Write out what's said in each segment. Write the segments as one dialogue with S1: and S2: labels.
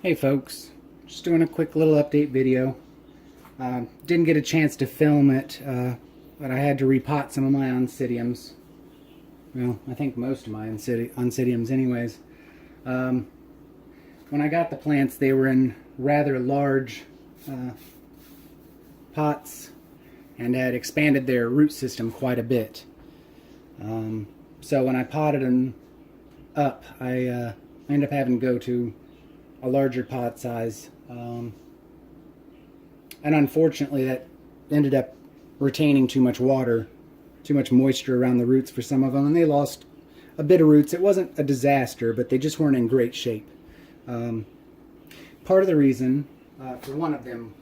S1: Hey folks, just doing a quick little update video. Didn't get a chance to film it, but I had to repot some of my Oncidiums. Well, I think most of my Oncidiums anyways. When I got the plants, they were in rather large pots and had expanded their root system quite a bit. So when I potted them up, I ended up having to go to a larger pot size, and unfortunately that ended up retaining too much water, too much moisture around the roots for some of them, and they lost a bit of roots. It wasn't a disaster, but they just weren't in great shape. Part of the reason for one of them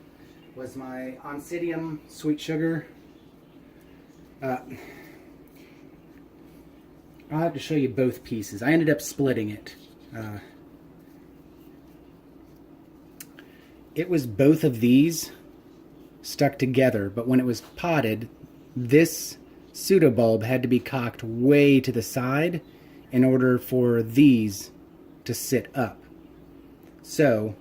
S1: was my Oncidium sweet sugar. I'll have to show you both pieces. I ended up splitting it. It was both of these stuck together, but when it was potted, this pseudobulb had to be cocked way to the side in order for these to sit up. So,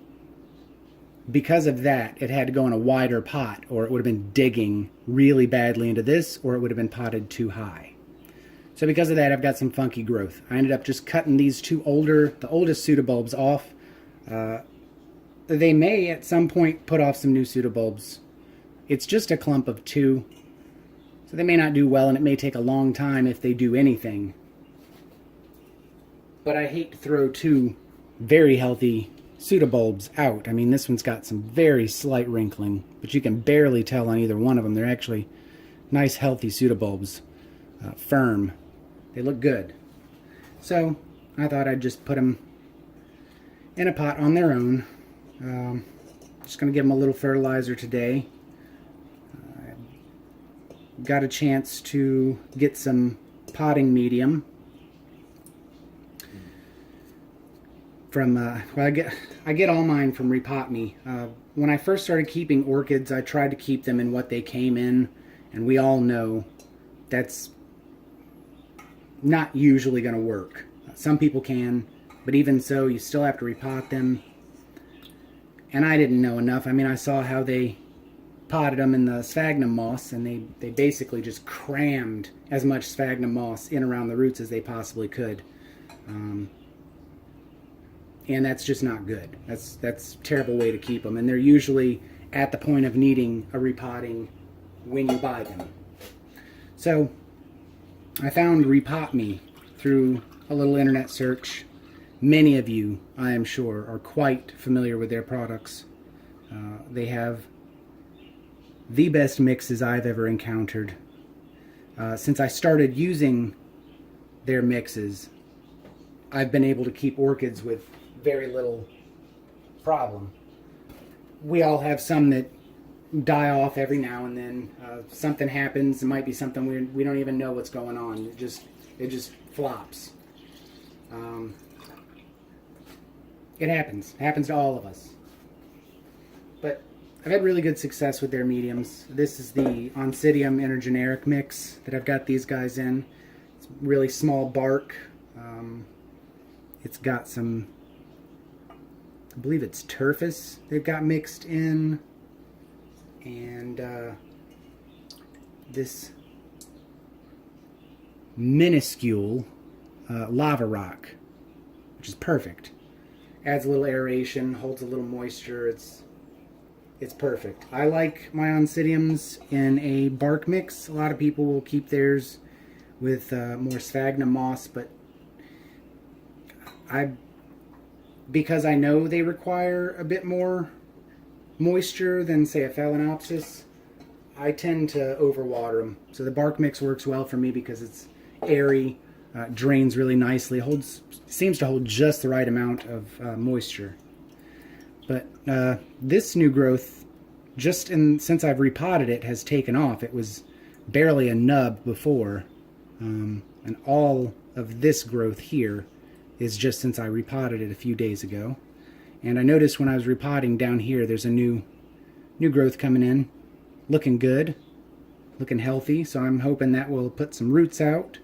S1: because of that, it had to go in a wider pot, or it would have been digging really badly into this, or it would have been potted too high. So because of that, I've got some funky growth. I ended up just cutting these the oldest pseudobulbs off. They may at some point put off some new pseudobulbs. It's just a clump of two, so they may not do well, and it may take a long time if they do anything. But I hate to throw two very healthy pseudobulbs out. I mean, this one's got some very slight wrinkling, but you can barely tell on either one of them. They're actually nice, healthy pseudobulbs, firm. They look good. So I thought I'd just put them in a pot on their own. Just going to give them a little fertilizer today. Got a chance to get some potting medium from, well, I get all mine from Repot Me. When I first started keeping orchids, I tried to keep them in what they came in, and we all know that's not usually going to work. Some people can, but even so, you still have to repot them. And I didn't know enough. I mean, I saw how they potted them in the sphagnum moss, and they basically just crammed as much sphagnum moss in around the roots as they possibly could. And that's just not good. That's a terrible way to keep them. And they're usually at the point of needing a repotting when you buy them. So I found Repot Me through a little internet search. Many of you, I am sure, are quite familiar with their products. They have the best mixes I've ever encountered. Since I started using their mixes, I've been able to keep orchids with very little problem. We all have some that die off every now and then. Something happens. It might be something we don't even know what's going on. It just flops. It happens. It happens to all of us. But I've had really good success with their mediums. This is the Oncidium intergeneric mix that I've got these guys in. It's really small bark. It's got some, I believe it's turfus they've got mixed in. And this minuscule lava rock, which is perfect. Adds a little aeration, holds a little moisture. It's perfect. I like my Oncidiums in a bark mix. A lot of people will keep theirs with more sphagnum moss, but because I know they require a bit more moisture than, say, a Phalaenopsis, I tend to overwater them. So the bark mix works well for me because it's airy, drains really nicely, seems to hold just the right amount of moisture. But this new growth, since I've repotted it, has taken off. It was barely a nub before, and all of this growth here is just since I repotted it a few days ago. And I noticed when I was repotting down here, there's a new growth coming in, looking good, looking healthy. So I'm hoping that will put some roots out,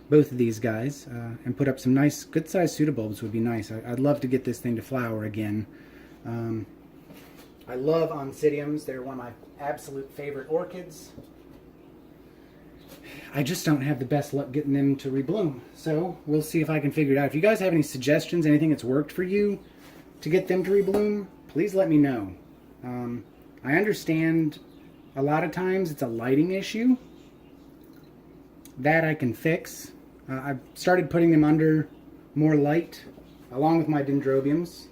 S1: both of these guys, and put up some nice, good-sized pseudobulbs would be nice. I'd love to get this thing to flower again. I love Oncidiums. They're one of my absolute favorite orchids. I just don't have the best luck getting them to rebloom. So we'll see if I can figure it out. If you guys have any suggestions, anything that's worked for you to get them to rebloom, please let me know. I understand a lot of times it's a lighting issue. That I can fix. I've started putting them under more light along with my dendrobiums.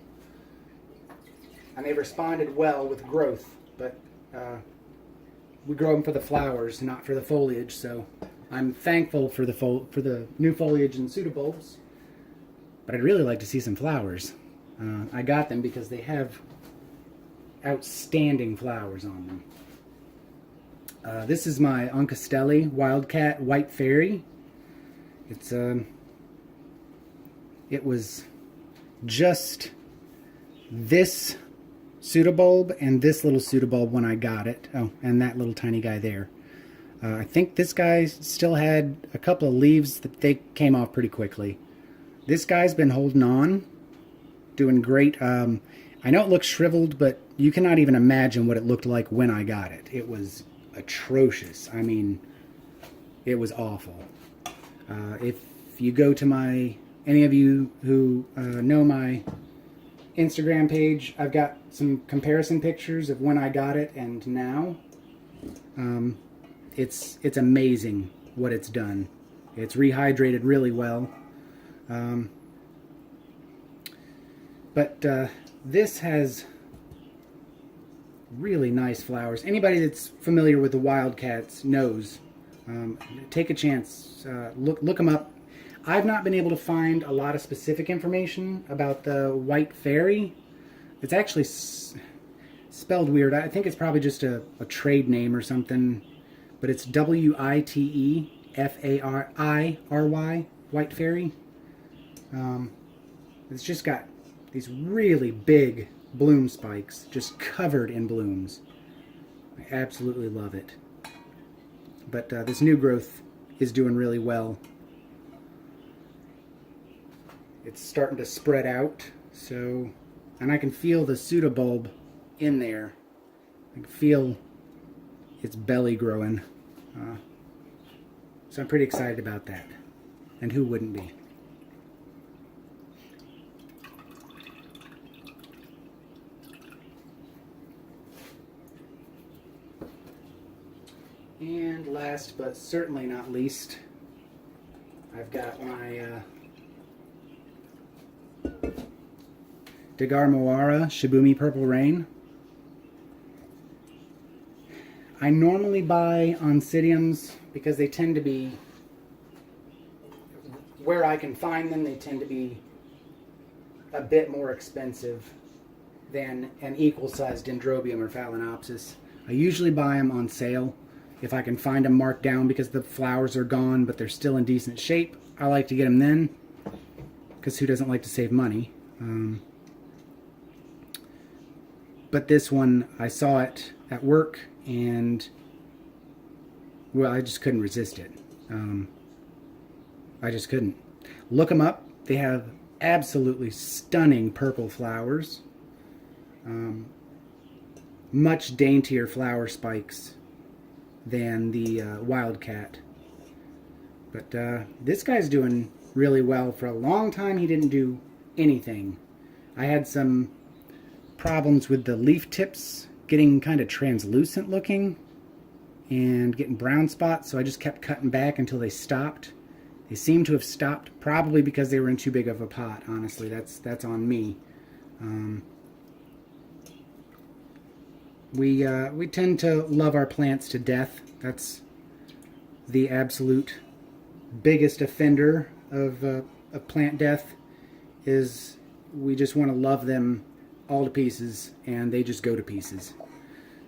S1: And they've responded well with growth, but we grow them for the flowers, not for the foliage. So I'm thankful for the new foliage and pseudobulbs, but I'd really like to see some flowers. I got them because they have outstanding flowers on them. This is my Oncastelli Wildcat White Fairy. It was just this pseudobulb and this little pseudobulb when I got it. Oh, and that little tiny guy there. I think this guy still had a couple of leaves that they came off pretty quickly. This guy's been holding on, doing great. I know it looks shriveled, but you cannot even imagine what it looked like when I got it. It was atrocious. I mean, it was awful. If you go to any of you who know my Instagram page, I've got some comparison pictures of when I got it and now. It's amazing what it's done. It's rehydrated really well. But this has really nice flowers. Anybody that's familiar with the wildcats knows. Take a chance. Look them up. I've not been able to find a lot of specific information about the white fairy. It's actually spelled weird. I think it's probably just a trade name or something. But it's Witefairy, White Fairy. It's just got these really big bloom spikes, just covered in blooms. I absolutely love it. But this new growth is doing really well. It's starting to spread out, so, and I can feel the pseudobulb in there. I can feel its belly growing. So I'm pretty excited about that. And who wouldn't be? And last but certainly not least, I've got my Degarmoara Shibumi Purple Rain. I normally buy Oncidiums because they tend to be, where I can find them, they tend to be a bit more expensive than an equal-sized Dendrobium or Phalaenopsis. I usually buy them on sale if I can find them marked down because the flowers are gone but they're still in decent shape. I like to get them then because who doesn't like to save money? But this one, I saw it at work and, well, I just couldn't resist it. I just couldn't. Look them up. They have absolutely stunning purple flowers. Much daintier flower spikes than the Wildcat. But this guy's doing really well. For a long time, he didn't do anything. I had some problems with the leaf tips getting kind of translucent looking and getting brown spots, so I just kept cutting back until they stopped. They seem to have stopped, probably because they were in too big of a pot. Honestly, that's on me. We tend to love our plants to death. That's the absolute biggest offender of plant death, is we just want to love them all to pieces and they just go to pieces.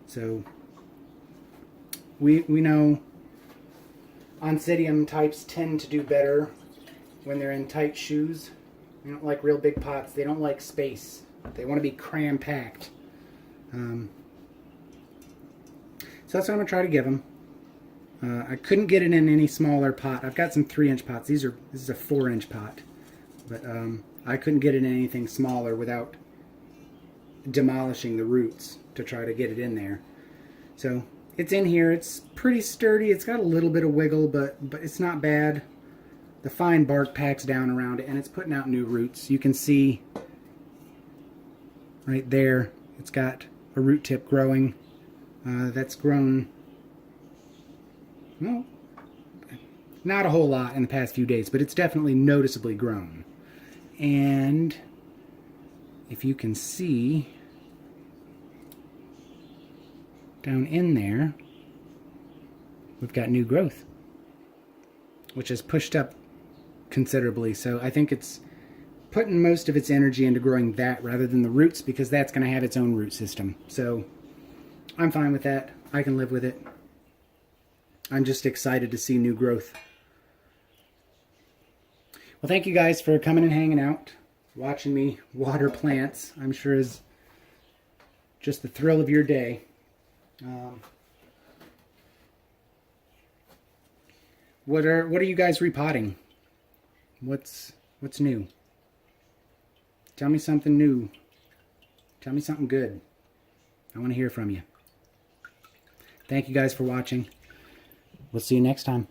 S1: So we know Oncidium types tend to do better when they're in tight shoes. They don't like real big pots. They don't like space. They want to be cram-packed. So that's what I'm going to try to give them. I couldn't get it in any smaller pot. I've got some 3-inch pots. This is a 4-inch pot. But I couldn't get it in anything smaller without demolishing the roots to try to get it in there. So it's in here. It's pretty sturdy. It's got a little bit of wiggle, but it's not bad. The fine bark packs down around it, and it's putting out new roots. You can see right there, it's got a root tip growing. That's grown, well, not a whole lot in the past few days, but it's definitely noticeably grown. And if you can see down in there, we've got new growth, which has pushed up considerably. So I think it's putting most of its energy into growing that rather than the roots, because that's going to have its own root system. So I'm fine with that. I can live with it. I'm just excited to see new growth. Well, thank you guys for coming and hanging out, watching me water plants. I'm sure is just the thrill of your day. What are you guys repotting? What's new? Tell me something new. Tell me something good. I want to hear from you. Thank you guys for watching. We'll see you next time.